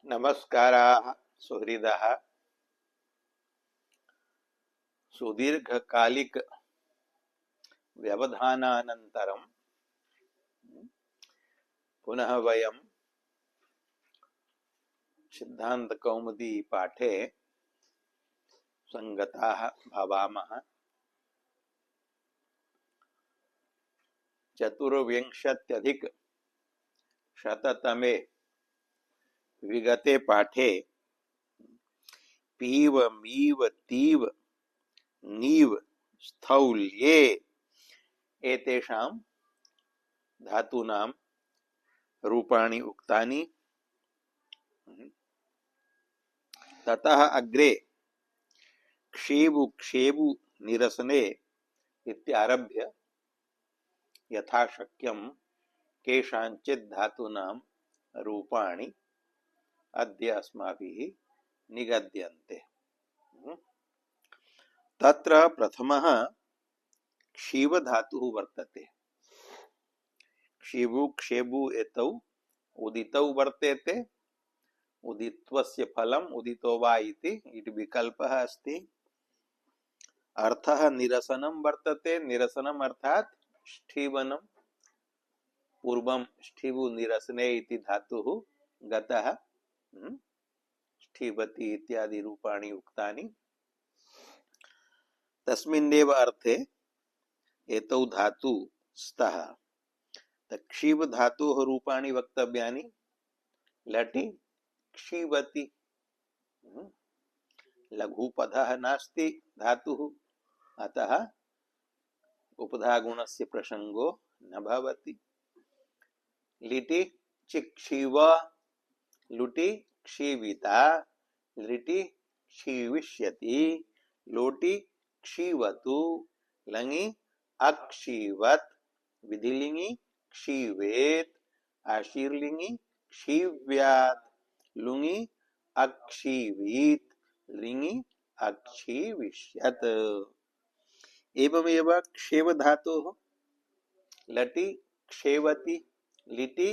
नमस्काराः सुहृदः। सुदीर्घकालिक व्यवधानानन्तरं पुनः वयं सिद्धान्तकौमुदी पाठे संगताः भवामः। चतुर्विंशत्यधिकशततमे विगते पाठे पीव मीव तीव नीव स्थौल्ये एतेषां धातूनां रूपाणि उक्तानि। ततः अग्रे क्षेबु क्षेबु निरसने इत्यारभ्य यथाशक्यं केषाञ्चित् धातूनां रूपाणि अद्य अस्माभिः निगद्यन्ते। तत्र प्रथमः क्षीव धातुः वर्तते। क्षीबु क्षेबु एतौ उदितौ वर्तेते। उदित्वस्य फलम् उदितो वा इति इति विकल्पः अस्ति। अर्थः निरसनं वर्तते। निरसनम् अर्थात् स्ठीवनं। पूर्वं स्ठीवु निरसने इति धातुः गतः। स्ठीवति इत्यादि रूपाणि उक्तानि। तस्मिन्नेव अर्थे एतौ धातु स्तः। क्षीव धातोः रूपाणि वक्तव्यानि। लटि क्षीवति। लघुपदः नास्ति धातुः, अतः उपधागुणस्य प्रसंगो न भवति। लिटि चिक्षीव, लुटि क्षीविता, लिटि क्षीविष्यति, लोटि क्षीवतु, लङि अक्षीवत, विधिलिङि क्षीवेत, आशीर्लिङि क्षीव्यात्, लुङि अक्षीवीत, लिङि अक्षीविष्यत्। एवमेव क्षेव धातोः लटि क्षेवति, लिटि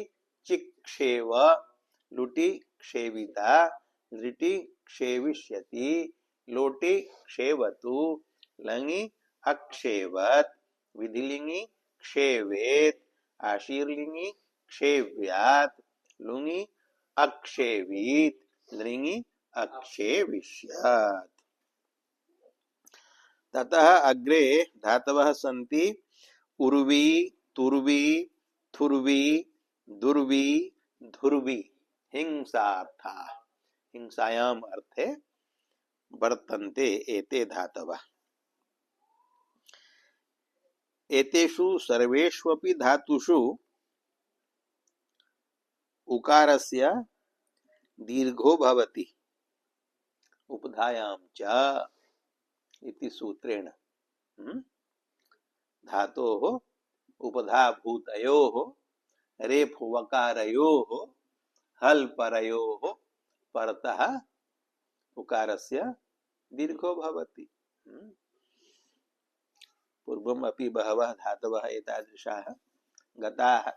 चिक्षेव, लुटि क्षेविता, लिटि क्षेविष्यति, लोटि क्षेवतु, लङि अक्षेवत, विधिलिङि क्षेवेत, आशीर्लिङि क्षेव्यात्, लुङि अक्षेवीत, लिङि अक्षेविष्यत्। ततः अग्रे धातवः सन्ति उर्वी, तुर्वी, थुर्वी, दुर्वी, धुर्वी हिंसार्थाः। हिंसायाम् अर्थे वर्तन्ते एते धातवः। एतेषु सर्वेष्वपि धातुषु उकारस्य दीर्घो भवति उपधायां च इति सूत्रेण। धातोः उपधाभूतयोः रेफ वकारयोः हल परयोः परतः उकारस्य दीर्घो भवति। पूर्वम् अपि बहवः धातवः एतादृशाः गताः।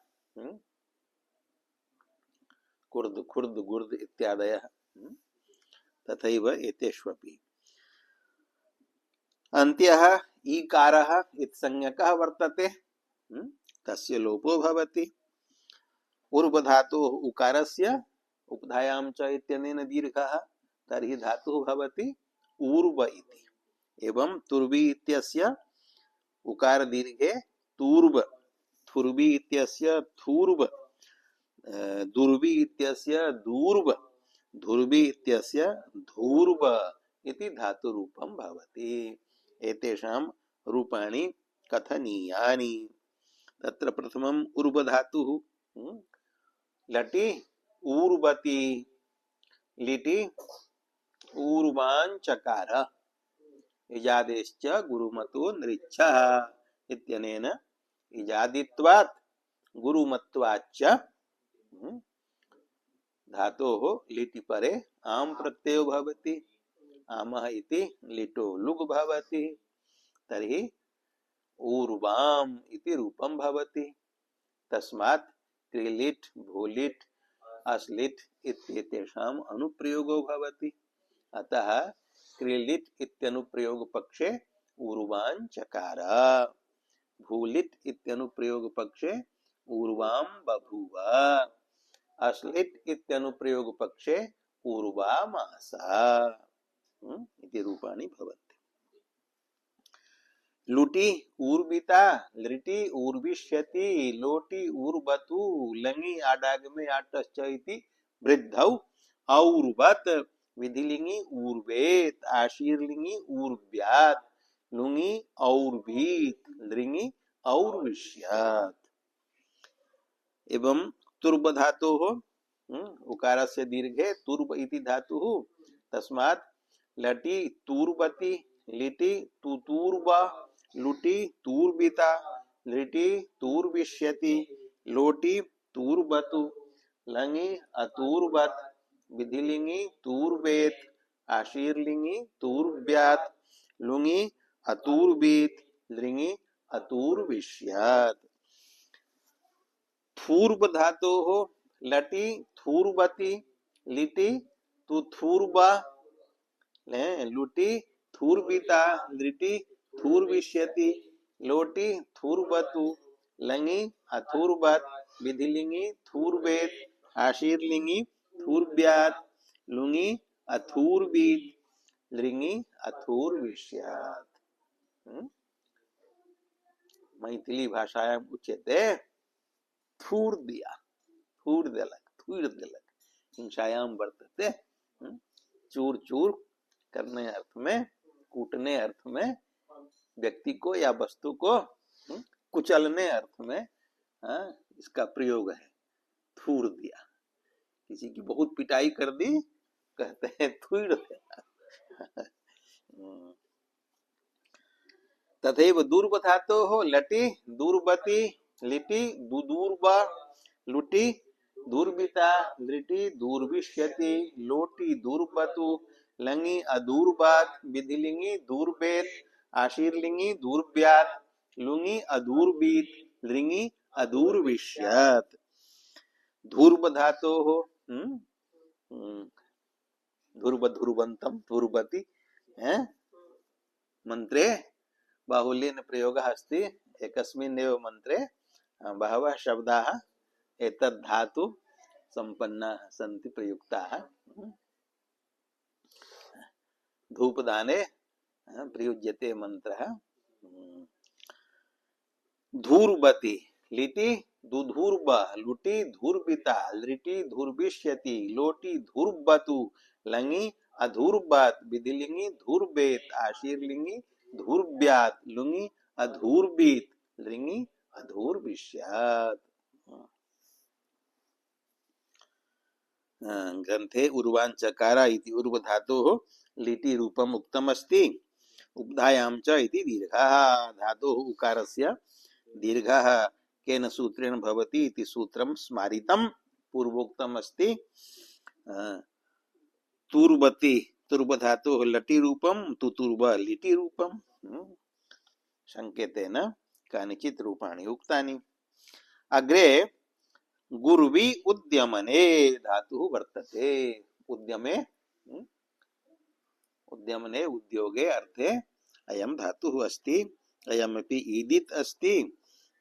कुर्द खुर्द गुर्द इत्यादयः। तथैव एतेष्वपि अन्त्यः ईकारः इत्संज्ञकः वर्तते। तस्य लोपो भवति। ऊर्ध्वधातोः उकारस्य उपधायां च इत्यनेन दीर्घः, तर्हि धातुः भवति ऊर्व इति। एवं तुर्वी इत्यस्य उकार दीर्घे तूर्व, थुर्वी इत्यस्य थूर्व, दुर्वी इत्यस्य दूर्व, धुर्वी इत्यस्य धूर्व इति धातुरूपं भवति। एतेषां रूपाणि कथनीयानि। तत्र प्रथमम् ऊर्व धातुः लटि ऊर्वति, लिटि ऊर्वाञ्चकार, इजादेश्च गुरुमतो नृच्छः इत्यनेन इजादित्वात् गुरुमत्वाच्च धातोः लिटि परे आम् प्रत्ययो भवति। आमः इति लिटो लुग् भवति। तर्हि ऊर्वाम् इति रूपं भवति। तस्मात् क्रिलिट् भूलिट् अस्लिट् इत्येतेषाम् अनुप्रयोगो भवति। अतः क्रीलिट् इत्यनुप्रयोग पक्षे ऊर्वां चकार, भूलिट् इत्यनुप्रयोग पक्षे ऊर्वां बभूव, अस्लिट् इत्यनुप्रयोग पक्षे ऊर्वामास इति रूपाणि भवन्ति। लुटि ऊर्विता, लृटि ऊर्विष्यति, लोटि ऊर्वतु, लङि आडागमे आटश्च इति वृद्धौ और्वत्, विधिलिंगी ऊर्वेत, आशीर्लिंगी ऊर्व्यात्, लुङि और्वीत, लृङि और्विष्यात्। एवं तुर्ब धातोः उकारस्य दीर्घे तुर्ब इति धातुः, तस्मात् लटि तूर्बति, लिटि तुतूर्ब, लुटि तूर्बिता, लिटि तूर्विष्यति, लोटि तूर्बतु, लङि अतूर्बत, विधिलिंगी तूर्वेत, आशीर्लिंगी तूर्व्यात्, लुङि अतूर्वीत, लृङि अतूर्विष्यात्। थूर्ब धातोः लटि थूर्बति, लिटि तुथूर्ब, लुटि थूर्बिता, लिटि थूर्विष्यति, लोटि थूर्बतु, लङि अथूर्बत, विधिलिंगी थूर्वेत, आशीर्लिंगी थूर्व्यात्, लुङि अथूर्वीत, लृङि अथूर्विष्यात्। मैथिली भाषायां उच्यते थूर दिया, थूर दिलक, हिंसायाम वर्तते, चूर चूर करने अर्थ में, कूटने अर्थ में, व्यक्ति को या वस्तु को कुचलने अर्थ में इसका प्रयोग है, थूर दिया। किसी की बहुत पिटाई कर दी, कहते हैं थूर दिया। तथैव दूर्ब धातोः लटि दूर्बति, लिटि दुदूर्ब, लुटि दूर्बिता, लिटि दूर्विष्यति, लोटि दूर्बतु, लङि अदूर्बात्, विधिलिंगी दूर्बेत, आशीर्लिंगी दूर्व्यात्, लुङि अदूर्वीत, लृङि अदूर्विष्यात्। धूर्ब धातोः धूर्ब धूर्वन्तं धूर्बति मंत्रे बाहुल्येन प्रयोगः अस्ति। एकस्मिन्नेव मंत्रे बहवः शब्दाः एतद् धातु संपन्नाः सन्ति, प्रयुक्ताः। धूपदाने प्रयुज्यते मंत्रः। धूर्बति, लिटि दुधूर्ब, लुटि धूर्बिता, लिटि धूर्विष्यति, लोटि धूर्बतु, लङि अधूर्बत, विधिलिंगी धूर्बेत, आशीर्लिंगी धूर्व्यात्, लुङि अधूर्वीत, लृङि अधूर्विष्यात्। ग्रंथे उर्वांचकार इति उर्व धातोः लिटि रूपम् उक्तम् अस्ति। उपधायां च इति दीर्घः धातोः उकारस्य दीर्घः केन सूत्रेण भवति इति सूत्रं स्मारितं पूर्वोक्तम् अस्ति। तुर्बति तुर्ब धातोः लटि रूपं, तुतुर्ब लिटि रूपं, संकेतेन कानिचित् रूपाणि उक्तानि। अग्रे गुर्वी उद्यमने धातुः वर्तते। उद्यमे उद्यमने उद्योगे अर्थे अयं धातुः अस्ति। अयमपि ईदित् अस्ति।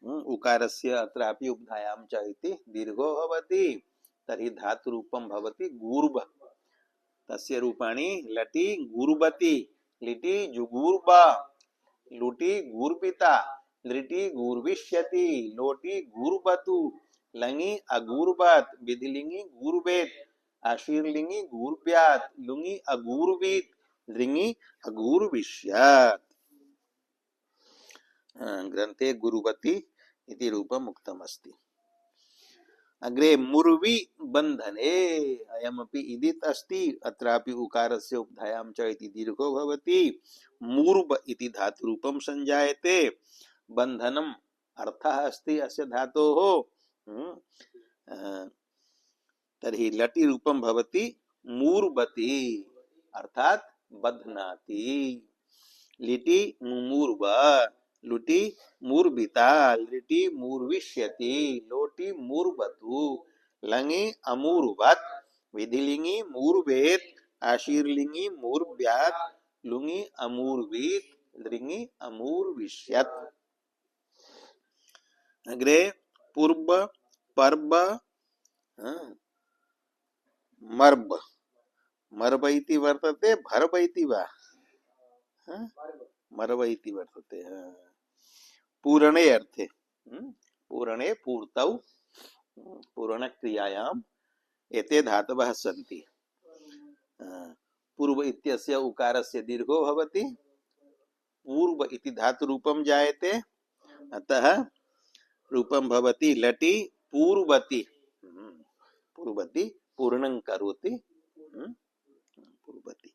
उकारस्य अत्रापि उपधायां च इति दीर्घो भवति। तर्हि धातुरूपं भवति गूर्भ। तस्य रूपाणि लटि गूर्बति, लिटि जुगूर्ब, लुटि गूर्बिता, लिटि गूर्विष्यति, लोटि गूर्बतु, लङि अगूर्बत, विधिलिंगी गूर्वेत, आशीर्लिंगी गूर्व्यात्, लुङि अगूर्वीत, लृङि अगूर्विष्यात्। ग्रंथे गुरुवती इति रूपम् उक्तम् अस्ति। अग्रे मुर्वी बंधने अयमपि इदित् अस्ति। अत्रापि उकारस्य उपधायां च इति दीर्घो भवति। मूर्ब इति धातुरूपं संजायते। बंधनम् अर्थः अस्ति अस्य धातोः। तर्हि लटि रूपं भवति मूर्बति अर्थात बध्नाति। लिटि मुमूर्व, लुटि मूर्बिता, लिटि मूर्विष्यति, लोटि मूर्बतु, लङि अमूर्वत् विधिलिंगी मूर्वेत आशीर्लिंगी मूर्व्यात् लुंगी अमूर्वीत लृंगी अमूर्विष्यत्। अग्रे पूर्व पर्व मर्ब मर्ब इति वर्तते भर्ब इति वा मर्ब इति वर्तते पूरणे अर्थे पूरणे पूर्तौ पूर्ण क्रियायाम एते धातवः सन्ति। पूर्व इत्यस्य उकारस्य दीर्घो भवति पूर्व इति धातु रूपं जायते अतः रूपं भवति लटि पूर्वति पूर्वति पूर्णं करोति पूर्वति।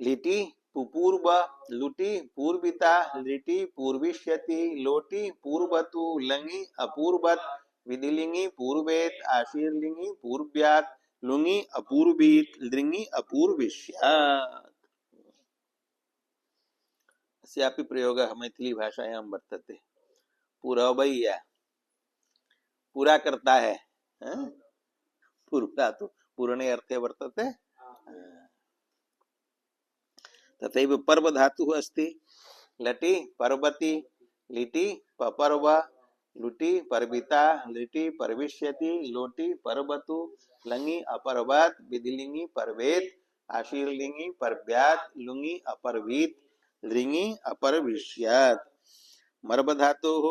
लिटि पुपूर्व लुटि पूर्विता लिटि पूर्विष्यति लोटि पूर्वतु लङि अपूर्वत् विधिलिंगी पूर्वेत आशीर्लिंगी पूर्व्यात् लुङि अपूर्वीत लृङि अपूर्विष्यात्। अस्यापि प्रयोगः मैथिली भाषायां वर्तते। पूरवैया पूरा करता है पूर्व धातु पूर्णे अर्थे वर्तते। तथैव पर्व धातुः अस्ति लटि पर्वति लिटि पपर्व लुटि पर्विता लिटि पर्विष्यति लोटि पर्वतु लङि अपर्वत् विधिलिंगी पर्वेत आशीर्लिंगी पर्व्यात् लुङि अपर्वीत लृङि अपर्विष्यात्। मर्ब धातुः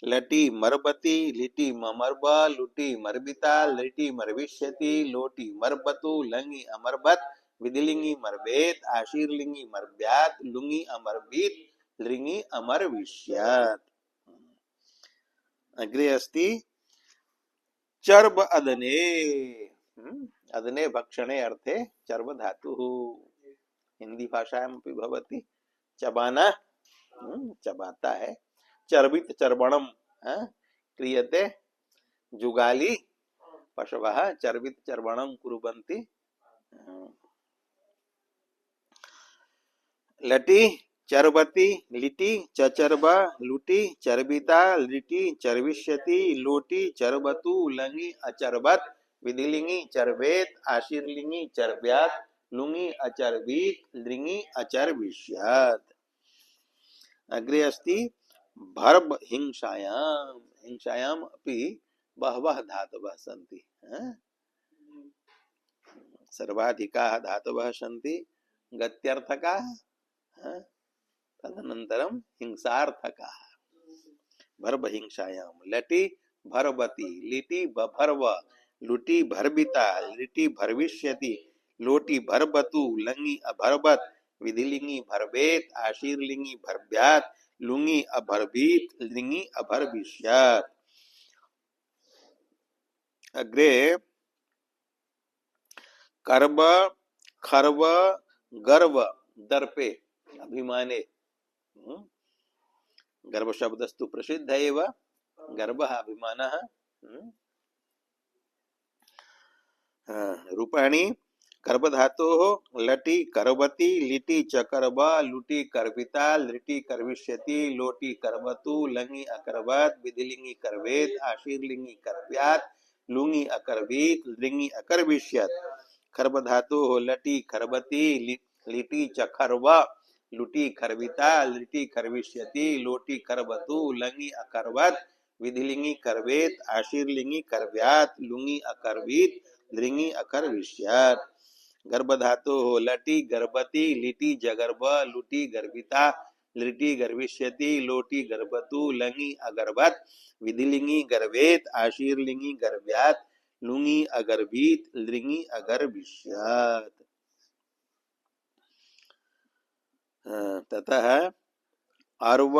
लटि मर्बति लिटि ममर्ब लुटि मर्बिता लिटि मर्विष्यति लोटि मर्बतु लङि अमर्बत् विधिलिंगी मर्वेत आशीर्लिंगी मर्व्यात् लुङि अमर्वीत लृङि अमर्विष्यात्। अग्रे अस्ति चर्ब अदने अदने भक्षणे अर्थे चर्ब धातुः हिंदी भाषायां अपि भवति चबाना चबाता है चर्बित चर्वणम क्रियते जुगाली पशवः चर्बित चर्वणम कुर्वन्ति। लटि चर्वति लिटि चचर्ब लुटि चर्बिता लिटि चर्विष्यति लोटि चर्वतु लङि अचर्वत् विधिलिंगी चर्वेत आशीर्लिंगी चर्व्यात् लुङि अचर्वीत लृङि अचर्विष्यात्। अग्रे अस्ति भर्ब हिंसायाम हिंसायाम अपि बहवः धातवः सन्ति सर्वाधिकाः धातवः सन्ति गत्यर्थकाः तदनन्तरं हिंसार्थकाः। भर्ब हिंसायां लटि भर्बति लिटि बभर्व लुटि भर्बिता लिटि भर्विष्यति लोटि भर्बतु लङि अभर्बत् विधिलिंगी भर्वेत आशीर्लिंगी भर्व्यात् लुङि अभर्वीत लृङि अभर्विष्यात्। अग्रे कर्ब खर्व गर्व दर्पे अभिमाने गर्व शब्दस्तु प्रसिद्ध एव गर्वः अभिमानः रूपाणि कर्ब धातोः लटि कर्वति लिटि चकर्व लुटि कर्विता लिटि कर्विष्यति लोटि कर्वतु लङि अकर्वत् विधिलिंगी कर्वेत आशीर्लिंगी कर्व्यात् लुङि अकर्वीत लृङि अकर्विष्यत्। कर्ब धातोः लटि कर्वति लिटि चखर्व लुटि खर्विता लिटि खर्विष्यति लोटि कर्वतु लङि अकर्वत् विधिलिंगी कर्वेत आशीर्लिंगी कर्व्यात् लुङि अकर्वीत लृङि अकर्विष्यात्। गर्भ धातुः लटि गर्भति लिटि जगर्भ लुटि गर्भिता लिटि गर्विष्यति लोटि गर्भतु लङि अगर्भत् विधिलिंगी गर्वेत आशीर्लिंगी गर्व्यात् लुङि अगर्वीत लृङि अगर्विष्यात्। ततः अर्व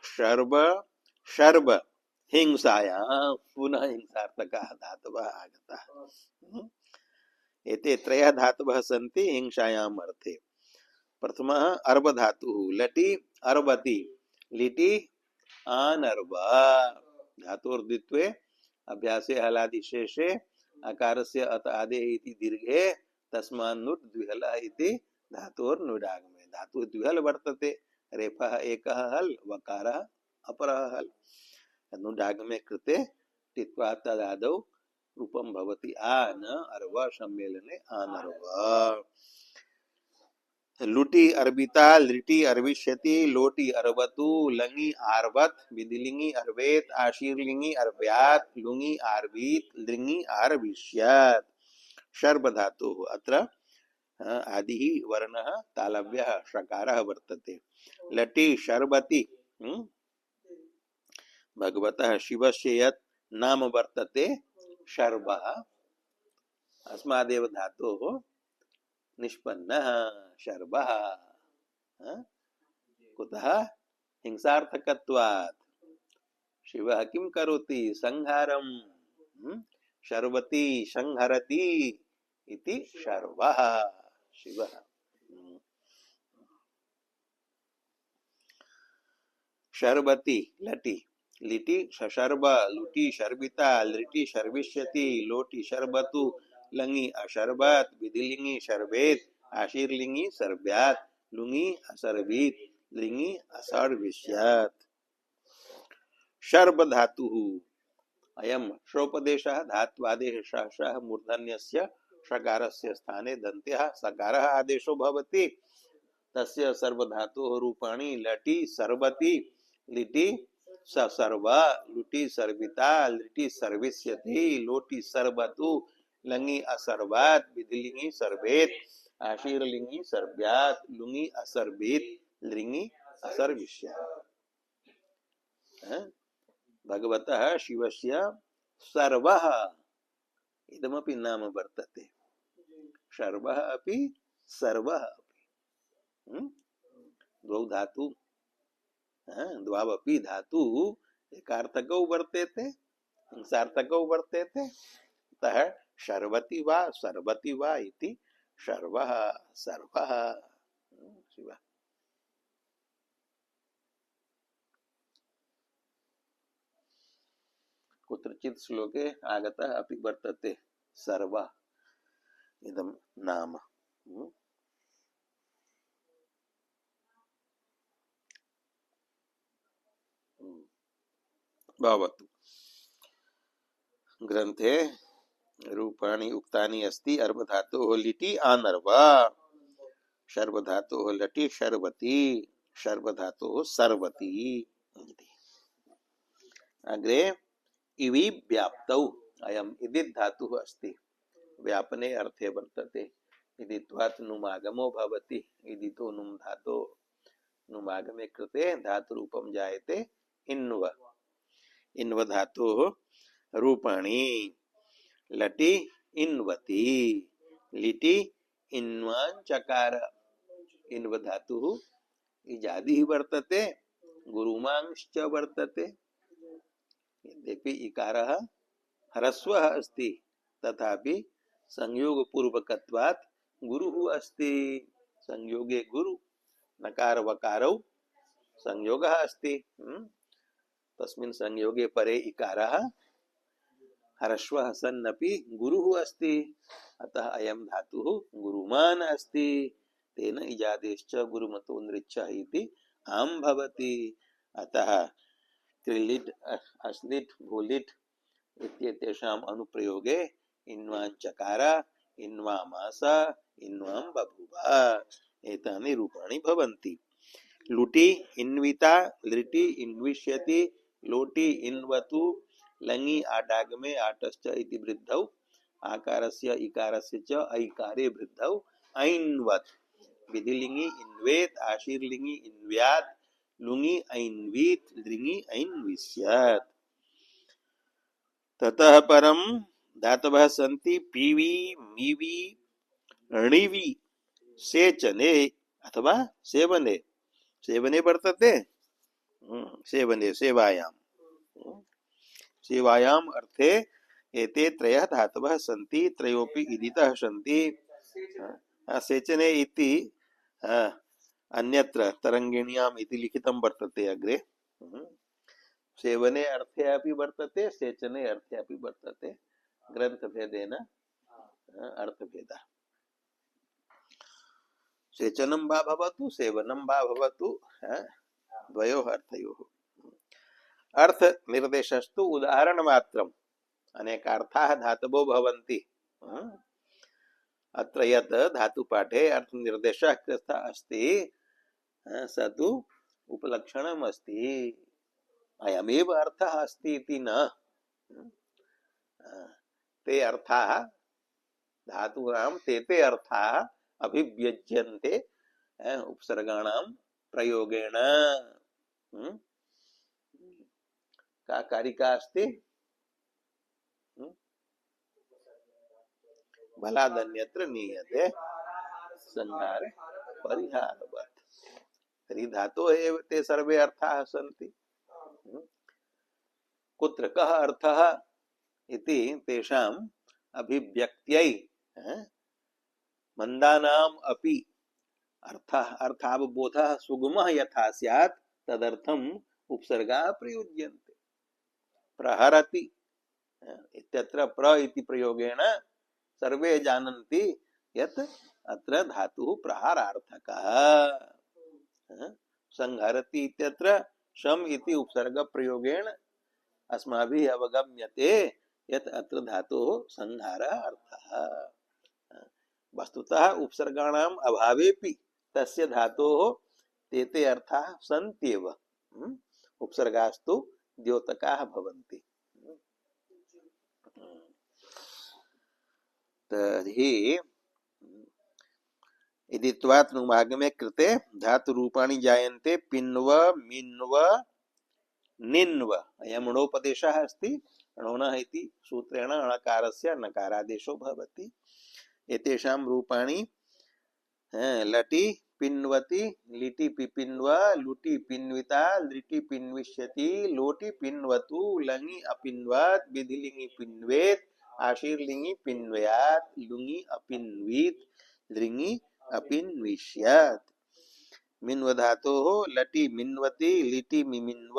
शर्व शर्व हिंसायां पुनः हिंसार्थकाः धातवः आगताः। एते त्रयः धातवः सन्ति हिंसायाम् अर्थे। प्रथमः अर्व धातुः लटि अर्वति लिटि आनर्व धातोर्द्वित्वे अभ्यासे हलादि शेषे अकारस्य अत आदेः इति दीर्घे तस्मान्नुट् द्विहलः इति धातोर्नुडागमे धातु द्विहल वर्तते रेफः एकः हल वकारः अपरः हल अनुडाग में कृते टित्वा तदादौ रूपम भवति आन अर्व सम्मेलने आनर्व लुटी अर्बिता लिटी अर्विष्यति लोटी अर्वतु लंगी आर्वत विधिलिंगी अर्वेत आशीर्लिंगी अर्व्यात लुंगी आर्वीत लिंगी आर्विष्यत शर्ब धातु अत्र आदि ही वर्ण तालव्य षकारः वर्तते लटी शर्बति भगवतः शिवस्य यत् नाम वर्तते शर्बः अस्मादेव धातोः निष्पन्नः शर्बः कुतः हिंसार्थकत्वात् शिवः किं करोति संहारं शर्वति संहरति इति शर्वः शिवः शर्बति लटी लिटी शर्ब लुटी शर्बिता लिटी शर्विष्यति लोटी शर्बतु लंगी अशर्बत विधिलिंगी शर्बेत आशीर्लिंगी सर्व्यात लुंगी असर्वित लिंगी असर्विष्यत शर्ब धातु अयम श्रोपदेशः धात्वादेशः मूर्धन्यस्य षकारस्य स्थाने दन्त्यः सकारः आदेशो भवति तस्य सर्वधातोः रूपाणि लटी सर्वति लिटी सर्वा लुटी सर्विता लिटी सर्विष्यति लोटी सर्वतु लंगी असर्वात विधिलिंगी सर्वेत आशीर्लिंगी सर्व्यात लुंगी असर्वित लिंगी असर्विष्यात् भगवतः शिवस्य सर्वः इदमपि नाम वर्तते सर्वः अपि सर्वः अपि द्वौ धातु द्वावपि धातु एकार्थकौ वर्तेते हिंसार्थकौ वर्तेते अतः शर्वति वा सर्वति वा इति शर्वः सर्वः शिव कुत्रचित् श्लोके आगतः अपि वर्तते सर्व इदं नाम भवतु ग्रंथे रूपाणि उक्तानि अस्ति अर्वधातोः लिटि आनर्व शर्वधातोः लटि शर्वति शर्वधातोः सर्वति अग्रे इवि व्याप्तौ अयम् इदित् धातुः अस्ति व्यापने अर्थे वर्तते इदित्वात् नुमागमो भवति इदितो नुम् धातो नुमागमे कृते धातुरूपं जायते इन्व इन्व धातोः रूपाणि लटि इन्वति लिटि इन्वाञ्चकार इन्व धातुः इजादिः वर्तते गुरुमांश्च वर्तते यद्यपि इकारः ह्रस्वः अस्ति तथापि संयोग पूर्वकत्वात् गुरुः अस्ति संयोगे गुरु नकार वकारौ संयोगः अस्ति तस्मिन् संयोगे परे इकारः ह्रस्वः सन्नपि गुरुः अस्ति अतः अयं धातुः गुरुमान् अस्ति तेन इजादेश्च गुरुमतो नृच्छः इति आम् भवति अतः क्रिलिट् अस्लिट् भूलिट् इत्येतेषाम् अनुप्रयोगे इन्वाञ्चकार इन्वामास इन्वां बभूव एतानि रूपाणि भवन्ति लुटि इन्विता लिटि इन्विष्यति लोटि इन्वतु लङि आडागमे आटश्च इति वृद्धौ आकारस्य इकारस्य च ऐकारे वृद्धौ ऐन्वत् विधिलिंगि इन्वेत् आशीर्लिंगि इन्व्यात् लुङि ऐन्वीत् लिङि ऐन्विष्यत् ततः परम धातवः सन्ति पीवी मीवी णिवी सेचने अथवा सेवने सेवने वर्तते सेवने सेवायां सेवायाम् अर्थे एते त्रयः धातवः सन्ति त्रयोपि इदितः सन्ति सेचने इति अन्यत्र तरंगिण्याम् इति लिखितं वर्तते अग्रे सेवने अर्थे अपि वर्तते सेचने अर्थे अपि वर्तते ग्रंथभेदेन अर्थभेदः सेचनं वा भवतु सेवनं वा भवतु द्वयोः अर्थयोः। अर्थ निर्देशस्तु उदाहरण मात्रम् अनेकार्थाः धातवो भवन्ति। अत्र यत् धातुपाठे अर्थ निर्देशः कृतः अस्ति स तु उपलक्षणम् अस्ति, अयमेव अर्थः अस्ति इति न। ते अर्थाः धातूनां ते अर्थाः अभिव्यज्यन्ते उपसर्गाणां प्रयोगेण। का कारिका अस्ति बलादन्यत्र नीयते संहार परिहारवत्। तर्हि धातोः एव ते सर्वे अर्थाः सन्ति। कुत्र कः अर्थः इति तेषाम् अभिव्यक्त्यै मन्दानाम् अपि अर्थावबोधः सुगमः यथा स्यात् तदर्थम् उपसर्गाः प्रयुज्यन्ते। प्रहरति इत्यत्र प्र इति प्रयोगेण सर्वे जानन्ति यत् अत्र धातुः प्रहारार्थकः। संहरति इत्यत्र शम इति उपसर्ग प्रयोगेण अस्माभिः अवगम्यते यत् अत्र धातुः संहारः अर्थः। वस्तुतः उपसर्गाणाम् अभावेपि तस्य धातोः ते अर्थाः सन्त्येव। उपसर्गास्तु द्योतकाः भवन्ति। तर्हि इदित्वात् नुमागमे कृते धातु रूपाणि जायन्ते पिन्व मिन्व निन्व। अयम् णोपदेशः अस्ति। णोनः इति सूत्रेण णकारस्य नकारादेशो भवति। एतेषां रूपाणि लटि पिन्वति लिटि पिपिन्व लुटि पिन्विता लिटि पिन्विष्यति लोटि पिन्वतु लङि अपिन्वात् विधिलिङि पिन्वेत् आशीर्लिङि पिन्वयात् लुङि अपिन्वीत् लृङि अपिन्विष्यात्। मिन्व धातोः लटि मिन्वति लिटि मिमिन्व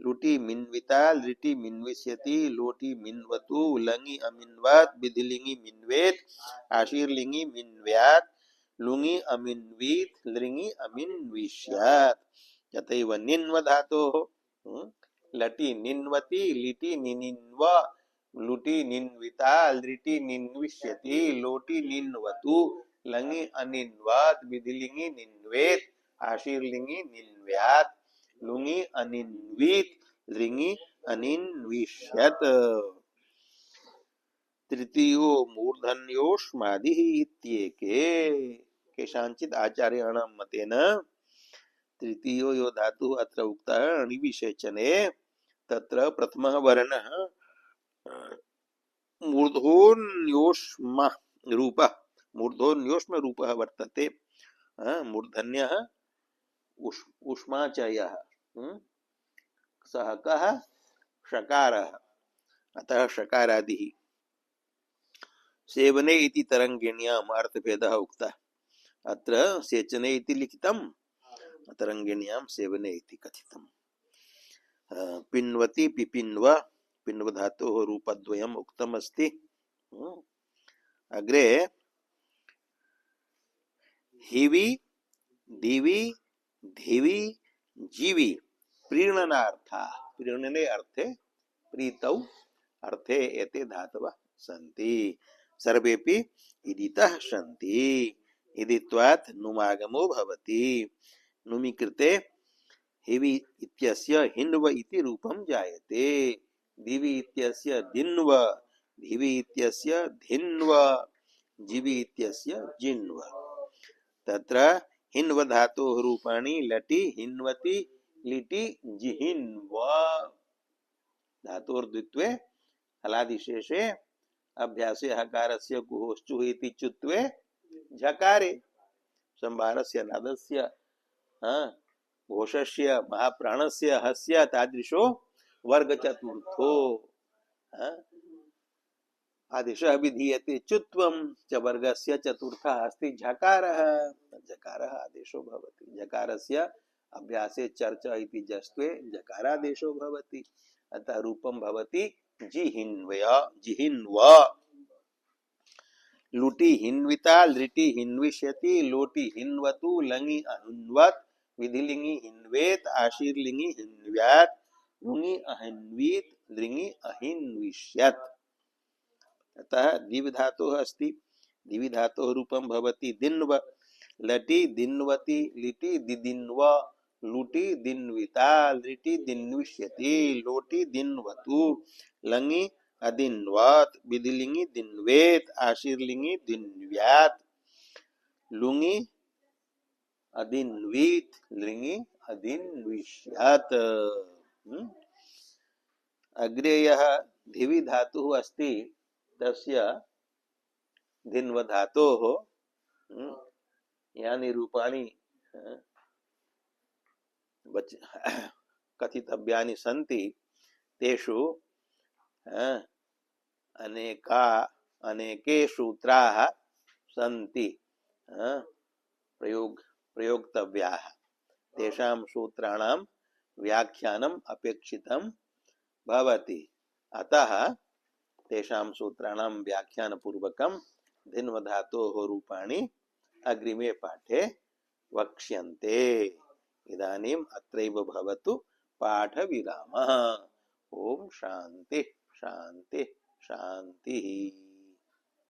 लुटि मिन्विता लिटि मिन्विष्यति लोटि मिन्वतु लङि अमिन्वात् विधिलिङि मिन्वेत् आशीर्लिङि मिन्व्यात् लुङि अमिन्वीत् लृङि अमिन्विष्यात्। तथैव निन्व धातोः लटि निन्वति लिटि निनिन्व लुटि निन्विता लिटि निन्विष्यति लोटि निन्वतु लङि अनिन्वात् विधिलिङि निन्वेत् आशीर्लिङि निन्व्यात् लुङि अनिन्वीत् लृङि अनिन्विष्यत्। तृतीयो मूर्धन्योष्मादिः इत्येके। केषाञ्चित् आचार्याणां मतेन तृतीयो यो धातुः अत्र उक्तः अणिविशेचने तत्र प्रथमः वर्णः मूर्धन्योष्म रूपः मूर्धन्योष्म रूपः वर्तते। मूर्धन्यः उष्माचयः सः कः षकारः अतः षकारादिः। सेवने इति तरंगिण्याम् अर्थभेदः उक्तः। अत्र सेचने इति लिखितम् तरंगिण्यां सेवने इति कथितम्। पिन्वति पिपिन्व पिन्व धातोः रूपद्वयम् उक्तम् अस्ति। अग्रे हिवि दिवि धिवि जीवि प्रीणनार्थाः प्रीणने अर्थे प्रीतौ अर्थे एते धातवः सन्ति। सर्वेपि इदितः सन्ति। इदित्वात् नुमागमो भवति। नुमि कृते हिवि इत्यस्य हिन्व इति रूपं जायते। दिवि इत्यस्य दिन्व धिवि इत्यस्य धिन्व जीवि इत्यस्य जिन्व। तत्र हिन्व धातोः रूपाणि लटि हिन्वति लिटि जिहिन्व। धातोर्द्वित्वे हलादिशेषे अभ्यासे हकारस्य गुहोश्चुः इति चुत्वे झकारे संभारस्य नादस्य घोषस्य महाप्राणस्य हस्य तादृशो वर्ग चतुर्थो आदेशः विधीयते चुत्वं च वर्गस्य चतुर्थः अस्ति झकारः। झकारः आदेशो भवति। झकारस्य अभ्यासे चर्चा इति जस्त्वे झकारादेशो भवति। अतः रूपं भवति जिहिन्व। लुटि हिन्विता लृटि हिन्विष्यति लोटि हिन्वतु लङि अहिन्वत विधिलिंगि हिन्वेत आशीर्लिंगि हिन्व्यात लुङि अहिन्वीत लृङि अहिन्विष्यत। अतः दिव् धातुः अस्ति, दिवि धातोः रूपं भवति दिन्व, लटि दिन्वति लिटि दिदिन्व लुटि दिन्विता लृटि दिन्विष्यति लोटि दिन्वतु लङि अदिन्वत विधिलिंगि दिन्वेत आशीर्लिंगि दिन्व्यात लुङि अदिन्वीत लृङि अदिन्विष्यत। अग्रे यः दिवि धातुः अस्ति तस्य दिन्व धातोः यानि रूपाणि कथितव्यानि सन्ति तेषु अनेके सूत्राः सन्ति प्रयोक्तव्याः, तेषां सूत्राणां व्याख्यानम् अपेक्षितं भवति। अतः तेषां सूत्राणां व्याख्यानपूर्वकं धिन्वधातोः रूपाणि अग्रिमे पाठे वक्ष्यन्ते। इदानीम् अत्रैव भवतु पाठविरामः। ओम शांति शांति शांति।